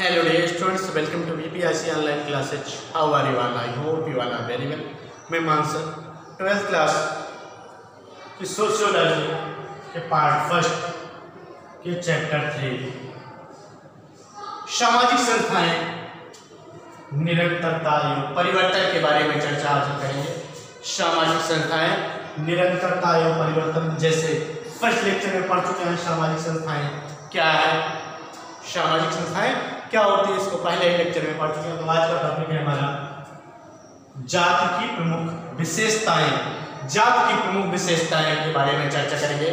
Hello dear students, welcome to BPIC online classes. How are you all? I hope you all are very well. मैं Mansar 12th class की sociology के part first के chapter 3 सामाजिक संस्थाएं निरंतरता एवं परिवर्तन के बारे में चर्चा आज करेंगे। सामाजिक संस्थाएं निरंतरता एवं परिवर्तन, जैसे फर्स्ट लेक्चर में पढ़ चुके हैं। सामाजिक संस्थाएं क्या है, सामाजिक संस्थाएं क्या होती है, इसको पहले ही लेक्चर में पढ़ चुके हैं। तो आज का टॉपिक है हमारा जाति की प्रमुख विशेषताएं। जाति की प्रमुख विशेषताएं के बारे में चर्चा करेंगे।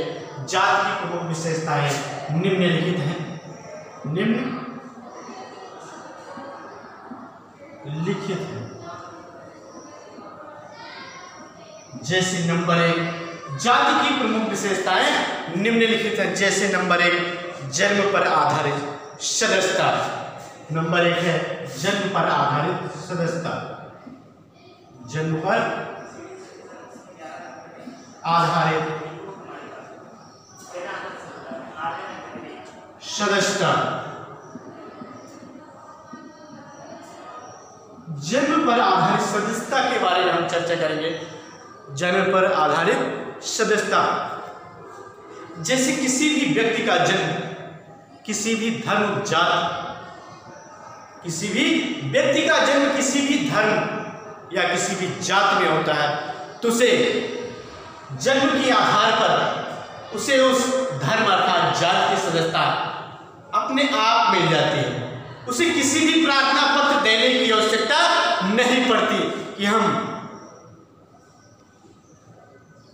जाति की प्रमुख विशेषताएं निम्नलिखित हैं। निम्नलिखित है, जैसे नंबर 1 जाति की प्रमुख विशेषताएं निम्नलिखित हैं। जैसे नंबर 1 जन्म पर आधारित सदस्यता। नंबर 1 है जन्म पर आधारित सदस्यता। जन्म पर आधारित सदस्यता। जन्म पर आधारित सदस्यता के बारे में हम चर्चा करेंगे। जन्म पर आधारित सदस्यता, जैसे किसी भी व्यक्ति का जन्म किसी भी धर्म जात, किसी भी व्यक्ति का जन्म किसी भी धर्म या किसी भी जात में होता है, तो उसे जन्म के आधार पर उसे उस धर्म अर्थात जात की सदस्यता अपने आप मिल जाती है। उसे किसी भी प्रार्थना पत्र देने की आवश्यकता नहीं पड़ती कि हम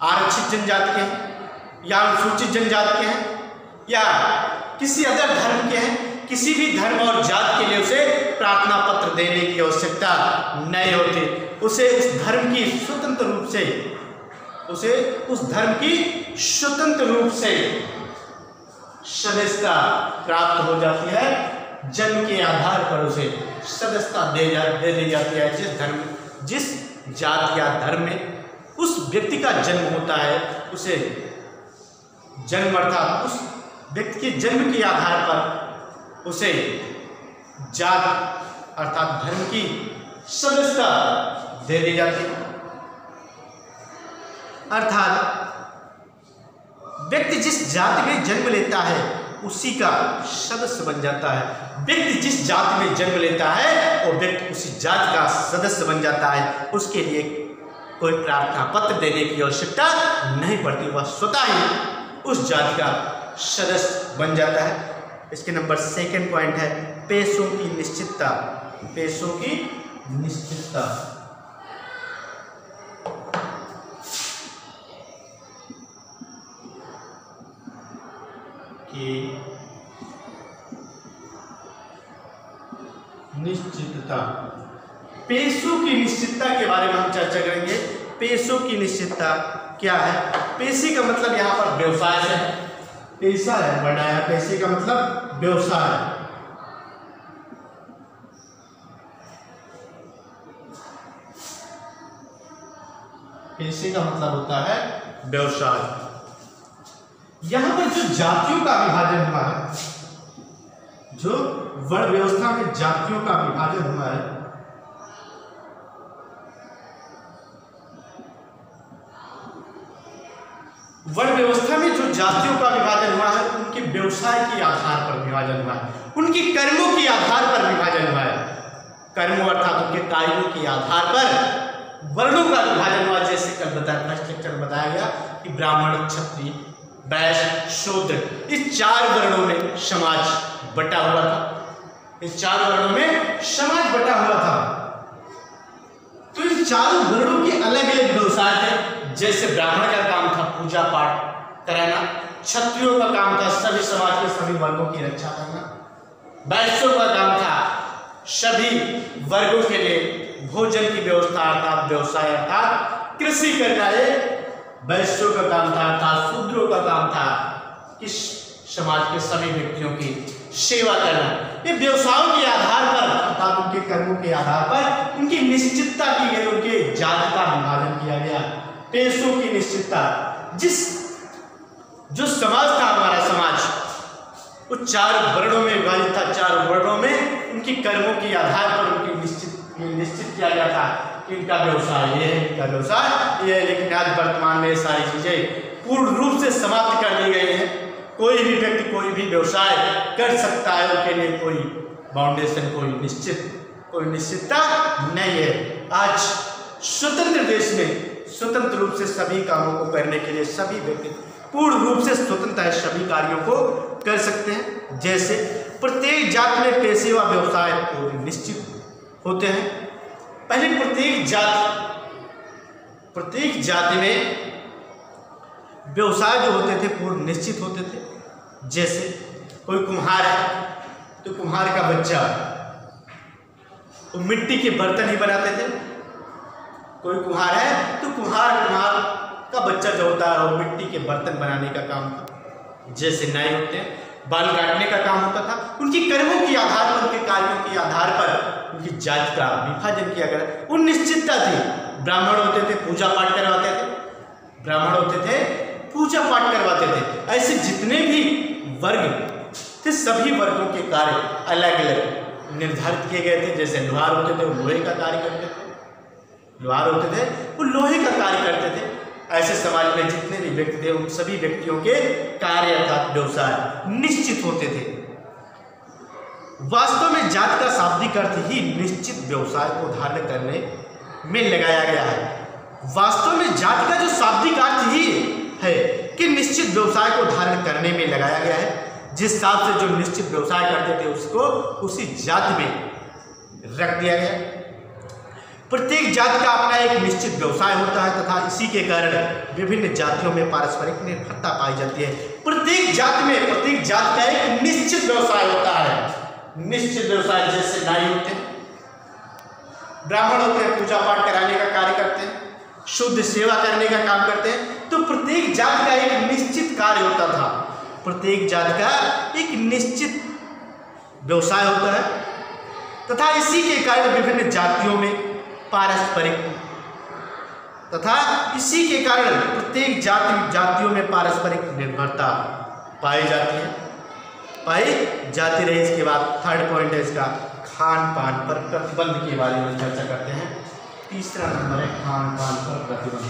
आरक्षित जनजाति के हैं या अनुसूचित जनजाति के हैं या किसी अदर धर्म के हैं। किसी भी धर्म और जात के लिए उसे प्रार्थना पत्र देने की आवश्यकता नहीं होती। उसे उस धर्म की स्वतंत्र रूप से सदस्यता प्राप्त हो जाती है। जन्म के आधार पर उसे सदस्यता दे दी जाती है। जिस जात या धर्म में उस व्यक्ति का जन्म होता है, उसे जन्म अर्थात उस व्यक्ति के जन्म के आधार पर उसे जात अर्थात धर्म की सदस्यता दे दी जाती है। अर्थात व्यक्ति जिस जाति में जन्म लेता है उसी का सदस्य बन जाता है। व्यक्ति जिस जाति में जन्म लेता है वो व्यक्ति उसी जाति का सदस्य बन जाता है। उसके लिए कोई प्रार्थना पत्र देने की आवश्यकता नहीं पड़ती, वह स्वतः ही उस जाति का सदस्य बन जाता है। इसके नंबर 2 पॉइंट है पेशों की निश्चितता। पेशों की निश्चितता, पेशों की निश्चितता के बारे में हम चर्चा करेंगे। पेशों की निश्चितता क्या है? पेशे का मतलब यहाँ पर व्यवसाय से है। पेशा है बनाया, पेशे का मतलब व्यवसाय। पेशे का मतलब होता है व्यवसाय। यहां पर जो जातियों का विभाजन हुआ है, जो वर्ण व्यवस्था में जातियों का विभाजन हुआ है, वर्ण व्यवस्था में जो जातियों का विभाजन हुआ है, उनके व्यवसाय के आधार पर विभाजन हुआ है, उनके कर्मों के आधार पर विभाजन हुआ है। कर्मों अर्थात उनके कार्यों के आधार पर वर्णों का विभाजन हुआ। जैसे कल फर्स्ट लेक्चर में बताया गया कि ब्राह्मण, क्षत्रिय, वैश्य, शूद्र, इस 4 वर्णों में समाज बटा हुआ था। इस 4 वर्णों में समाज बटा हुआ था। तो इन 4 वर्णों के अलग अलग व्यवसाय थे। जैसे ब्राह्मण का काम था पूजा पाठ कराना, क्षत्रियों का काम था सभी समाज के सभी वर्गों की रक्षा करना, वैश्यों का काम था सभी वर्गों के लिए भोजन की व्यवस्था अर्थात व्यवसाय अर्थात कृषि करना। ये वैश्यों का काम था अर्थात शूद्रों का काम था कि समाज के सभी व्यक्तियों की सेवा करना। ये व्यवसायों के आधार पर अर्थात उनके कर्मों के आधार पर उनकी निश्चितता की गई, उनके जाति का विभाजन किया गया। पेशों की निश्चितता, जो समाज था हमारा समाज, वो 4 वर्णों में विभाजित था। 4 वर्णों में उनकी कर्मों के आधार पर उनकी निश्चित किया गया था कि इनका व्यवसाय ये है, इनका व्यवसाय ये है। लेकिन आज वर्तमान में ये सारी चीजें पूर्ण रूप से समाप्त कर दी गई हैं। कोई भी व्यक्ति कोई भी व्यवसाय कर सकता है, उनके लिए कोई बाउंडेशन, कोई निश्चितता नहीं है। आज स्वतंत्र देश में स्वतंत्र रूप से सभी कामों को करने के लिए सभी व्यक्ति पूर्ण रूप से स्वतंत्र है, सभी कार्यों को कर सकते हैं। जैसे प्रत्येक जाति में पेशे व व्यवसाय पूर्ण निश्चित होते हैं। पहले प्रत्येक जाति में व्यवसाय जो होते थे पूर्ण निश्चित होते थे। जैसे कोई कुम्हार है तो कुम्हार का बच्चा वो मिट्टी के बर्तन ही बनाते थे। कोई कुम्हार है तो कुम्हार का बच्चा जो होता है वो मिट्टी के बर्तन बनाने का काम था। जैसे नाई होते हैं, बाल काटने का काम होता था। उनकी कर्मों के आधार पर, उनके कार्यों के आधार पर उनकी जाति का विभाजन किया गया। उन निश्चितता थी। ब्राह्मण होते थे, पूजा पाठ करवाते थे। ऐसे जितने भी वर्ग थे सभी वर्गों के कार्य अलग अलग निर्धारित किए गए थे। जैसे लोहार होते थे वो लोहे का कार्य करते थे, ऐसे समाज में जितने भी व्यक्ति थे उन सभी व्यक्तियों के कार्य अर्थात व्यवसाय निश्चित होते थे। वास्तव में जाति का शाब्दिक अर्थ ही निश्चित व्यवसाय को धारण करने में लगाया गया है। वास्तव में जाति का जो शाब्दिक अर्थ ही है कि निश्चित व्यवसाय को धारण करने में लगाया गया है। जिस हिसाब से जो निश्चित व्यवसाय करते थे उसको उसी जाति में रख दिया गया। प्रत्येक जाति का अपना एक निश्चित व्यवसाय होता है तथा इसी के कारण विभिन्न जातियों में पारस्परिक निर्भरता पाई जाती है। प्रत्येक जाति का एक निश्चित व्यवसाय होता है। निश्चित व्यवसाय जैसे नाई होते हैं, ब्राह्मण होते हैं, पूजा पाठ कराने का कार्य करते हैं, शुद्ध सेवा करने का काम करते हैं। तो प्रत्येक जाति का एक निश्चित कार्य होता था, प्रत्येक जाति का एक निश्चित व्यवसाय होता है तथा इसी के कारण विभिन्न जातियों में प्रत्येक जातियों में पारस्परिक निर्भरता पाई जाती रही। इसके बाद थर्ड पॉइंट है इसका खान पान पर प्रतिबंध के बारे में चर्चा करते हैं। तीसरा नंबर है खान पान पर प्रतिबंध।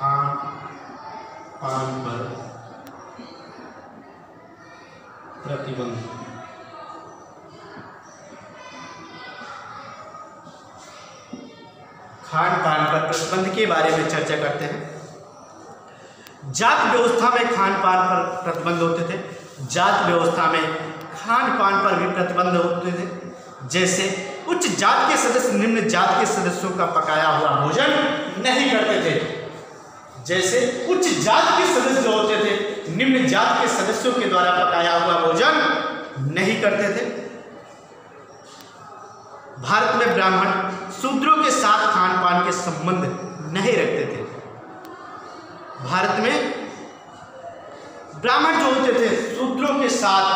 खान पान पर प्रतिबंध। खान पान पर प्रतिबंध के बारे में चर्चा करते हैं। जाति व्यवस्था में खान पान पर प्रतिबंध होते थे। जाति व्यवस्था में खान पान पर भी प्रतिबंध होते थे। जैसे उच्च जाति के सदस्य निम्न जाति के सदस्यों का पकाया हुआ भोजन नहीं करते थे। जैसे उच्च जाति के सदस्य जो होते थे निम्न जाति के सदस्यों के द्वारा पकाया हुआ भोजन नहीं करते थे। भारत में ब्राह्मण शूद्रों के साथ खान पान के संबंध नहीं रखते थे। भारत में ब्राह्मण जो होते थे शूद्रों के साथ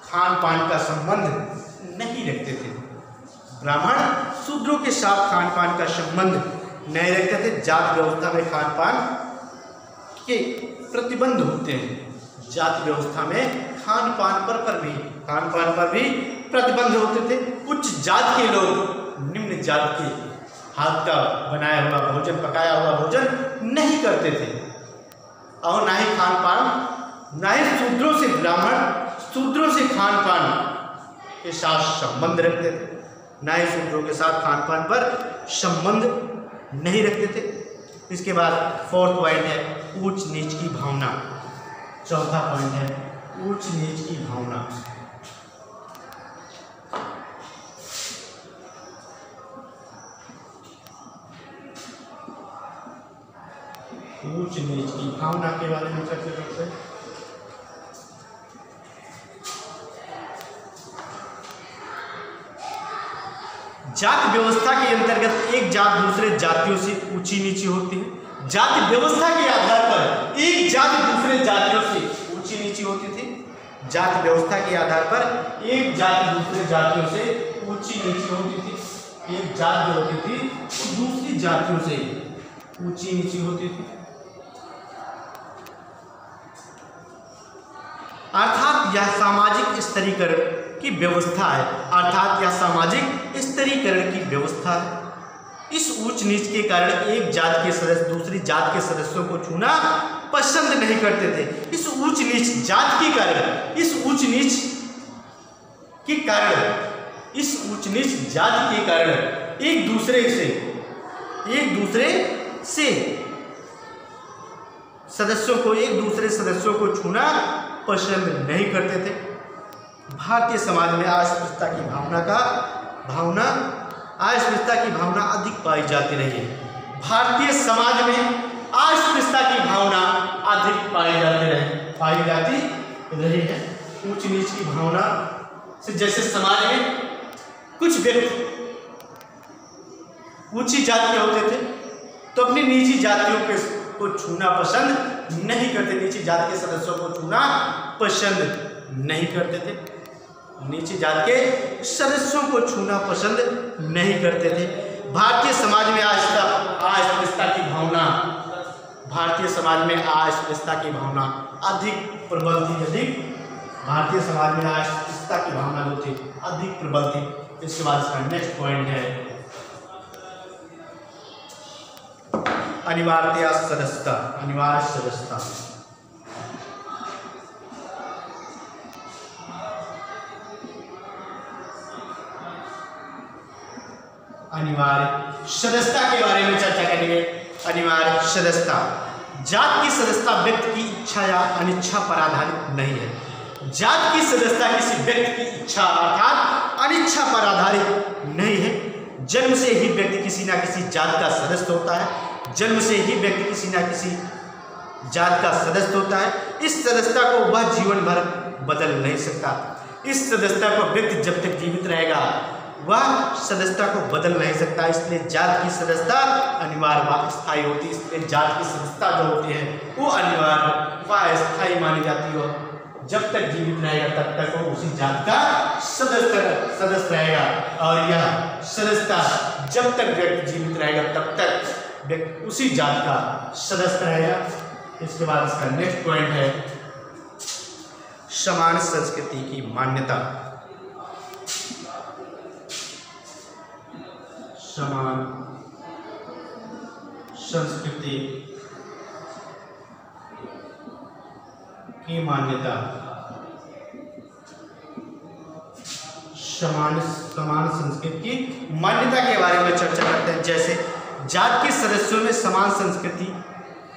खान पान का संबंध नहीं रखते थे। ब्राह्मण शूद्रों के साथ खान पान का संबंध नहीं रखते थे। जाति व्यवस्था में खान पान के प्रतिबंध होते हैं। जाति व्यवस्था में खान पान पर भी प्रतिबंध होते थे। उच्च जाति के लोग निम्न जाति के हाथ का बनाया हुआ भोजन, पकाया हुआ भोजन नहीं करते थे और ना ही खान पान, ना ही शूद्रों से खान पान के साथ संबंध रखते थे, ना ही शूद्रों के साथ खान पान पर संबंध नहीं रखते थे। इसके बाद फोर्थ पॉइंट है ऊंच नीच की भावना। चौथा पॉइंट है ऊंच नीच की भावना। ऊंच नीच की भावना के बारे में चर्चा करते हैं। जाति व्यवस्था के अंतर्गत एक जात दूसरे जातियों से ऊंची नीची होती है। जाति व्यवस्था के आधार पर एक जाति दूसरे जातियों से ऊंची नीची होती थी। जाति व्यवस्था के आधार पर एक जाति दूसरे जातियों से ऊंची नीची होती थी। एक जात जो होती थी वो दूसरी जातियों से ऊंची नीची होती थी। अर्थात यह सामाजिक स्तरीकरण की व्यवस्था है, अर्थात यह सामाजिक स्तरीकरण की व्यवस्था है। इस ऊंच नीच के कारण एक जात के सदस्य दूसरी जात के सदस्यों को छूना पसंद नहीं करते थे। इस ऊंच नीच जात के कारण, इस ऊंच नीच के कारण, इस ऊंच नीच जात के कारण एक दूसरे से सदस्यों को, एक दूसरे सदस्यों को छूना पसंद नहीं करते थे। भारतीय समाज में अस्पृश्यता की भावना अधिक पाई जाती रही है। भारतीय समाज में अस्पृश्यता की भावना अधिक पाई जाती रही है। ऊंच नीच की भावना से, जैसे समाज में कुछ व्यक्ति ऊंची जात के होते थे तो अपनी निजी जातियों को छूना पसंद नहीं करते, नीची जात के सदस्यों को छूना पसंद नहीं करते थे, नीची जात के सदस्यों को छूना पसंद नहीं करते थे। भारतीय समाज में अस्पृश्यता की भावना, भारतीय समाज में अस्पृश्यता की भावना अधिक प्रबल थी, भारतीय समाज में अस्पृश्यता की भावना जो थी अधिक प्रबल थी। इसके बाद इसका नेक्स्ट पॉइंट है अनिवार्य सदस्यता। अनिवार्य सदस्यता अनिवार्य सदस्यता के बारे में चर्चा करेंगे। अनिवार्य सदस्यता, जात की सदस्यता व्यक्ति की इच्छा या अनिच्छा पर आधारित नहीं है। जात की सदस्यता किसी व्यक्ति की इच्छा अर्थात अनिच्छा पर आधारित नहीं है। जन्म से ही व्यक्ति किसी न किसी जात का सदस्य होता है। जन्म से ही व्यक्ति किसी न किसी जात का सदस्य होता है। इस सदस्यता को वह जीवन भर बदल नहीं सकता। इस सदस्यता को व्यक्ति जब तक जीवित रहेगा वह सदस्यता को बदल नहीं सकता। इसलिए जात की सदस्यता अनिवार्य व स्थायी होती है। इसलिए जात की सदस्यता जो होती है वो अनिवार्य व स्थायी मानी जाती है। जब तक जीवित रहेगा तब तक वो उसी जात का सदस्य रहेगा, और यह सदस्यता जब तक व्यक्ति जीवित रहेगा तब तक व्यक्ति उसी जात का सदस्य रहेगा। इसके बाद इसका नेक्स्ट पॉइंट है समान संस्कृति की मान्यता। समान संस्कृति की मान्यता। समान संस्कृति की मान्यता के बारे में चर्चा करते हैं। जैसे जात के सदस्यों में समान संस्कृति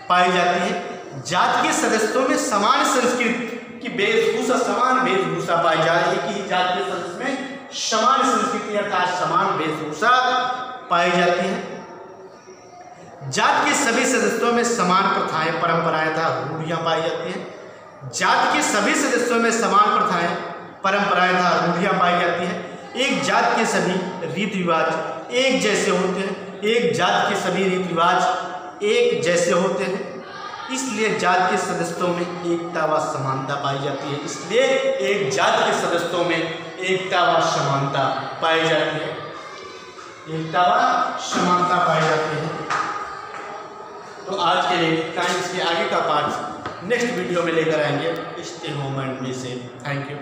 पाई जाती है। जात के सदस्यों में समान संस्कृति की वेशभूषा, समान वेशभूषा पाई जाती है। एक ही जात के सदस्य में समान संस्कृति अर्थात समान वेशभूषा पाई जाती है। जात के सभी सदस्यों में समान प्रथाएं, परंपराएं तथा रूढ़ियां पाई जाती हैं। जात के सभी सदस्यों में समान प्रथाएं, परंपराएं तथा रूढ़ियां पाई जाती हैं। एक जात के सभी रीति रिवाज एक जैसे होते हैं। एक जात के सभी रीति रिवाज एक जैसे होते हैं। इसलिए जात के सदस्यों में एकता व समानता पाई जाती है। इसलिए एक जात के सदस्यों में एकता व समानता पाई जाती है। एकता व समानता पाई जाती है। तो आज के लिए टाइम्स के आगे का पार्ट नेक्स्ट वीडियो में लेकर आएंगे। Stay home and be safe. Thank you.